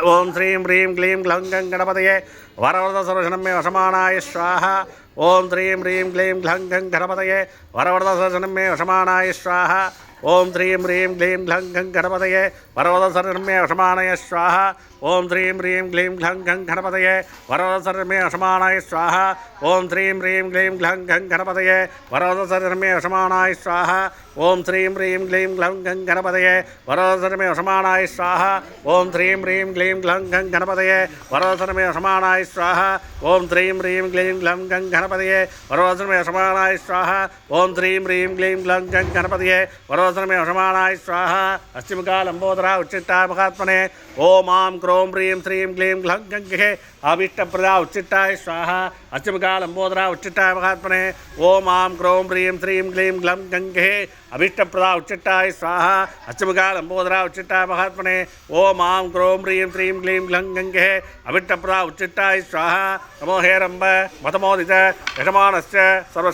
ओं श्रीं ह्रीं क्लीं ग्लौं गं गणपतये वरवरद सर्वशनं मे वशमानाय स्वाहा ओं श्रीं ह्रीं क्लीं ग्लौं गं गणपतये वरवरद सर्वशनं मे वशमानाय स्वाहा ओं श्रीं ह्रीं क्लीं ग्लौं गं गणपतये वरवरद सर्वशनं मे वशमानाय स्वाहा ओं श्रीं ह्रीं क्लीं ग्लौं गं गणपतये वरवरद सर्वशनं मे वशमानाय स्वाहा ओं श्रीं ह्रीं क्लीं ग्लौं गं गणपतये वरवरद सर्वशनं मे वशमानाय स्वाहा ओं श्रीं ह्रीं क्लीं ग्लौं गं गणपतये वरवरद सर्वशनं मे वशमानाय स्वाहा ओं श्रीं ह्रीं क्लीं ग्लौं गं गणपतये वरवरद सर्वशनं मे वशमानाय स्वाहा ओं श्रीं ह्रीं क्लीं ग्लौं गं गणपतये वरवरद सर्वशनं मे वशमानाय स्वाहा ओं श्रीं ह्रीं क्लीं ग्लौं गं गणपतये वरवरद सर्वशनं मे वशमानाय स्वाहा अस्तिमुखा लंबोदरा उच्चिष्टाय महात्मने ओम आं क्रों ह्रीं श्रीं क्लीं ग्लौं गं गहे अभीष्टप्रदा उच्चिष्टाय स्वाहा अस्तिमुखा लंबोदरा उच्चिष्टाय महात्मने ओम आं क्रों ह्रीं श्रीं क्लीं ग्लौं गं गहे अभीष्टप्रदा उच्चिष्टाय स्वाहा अस्तिमुखा लंबोदरा उच्चिष्टाय महात्मने ओम आं क्रों ह्रीं श्रीं क्लीं ग्लौं गं गहे अभीष्टप्रदा उच्चिष्टाय स्वाहा नमो हे रम्ब मतमोदित यजमानस्य सर्व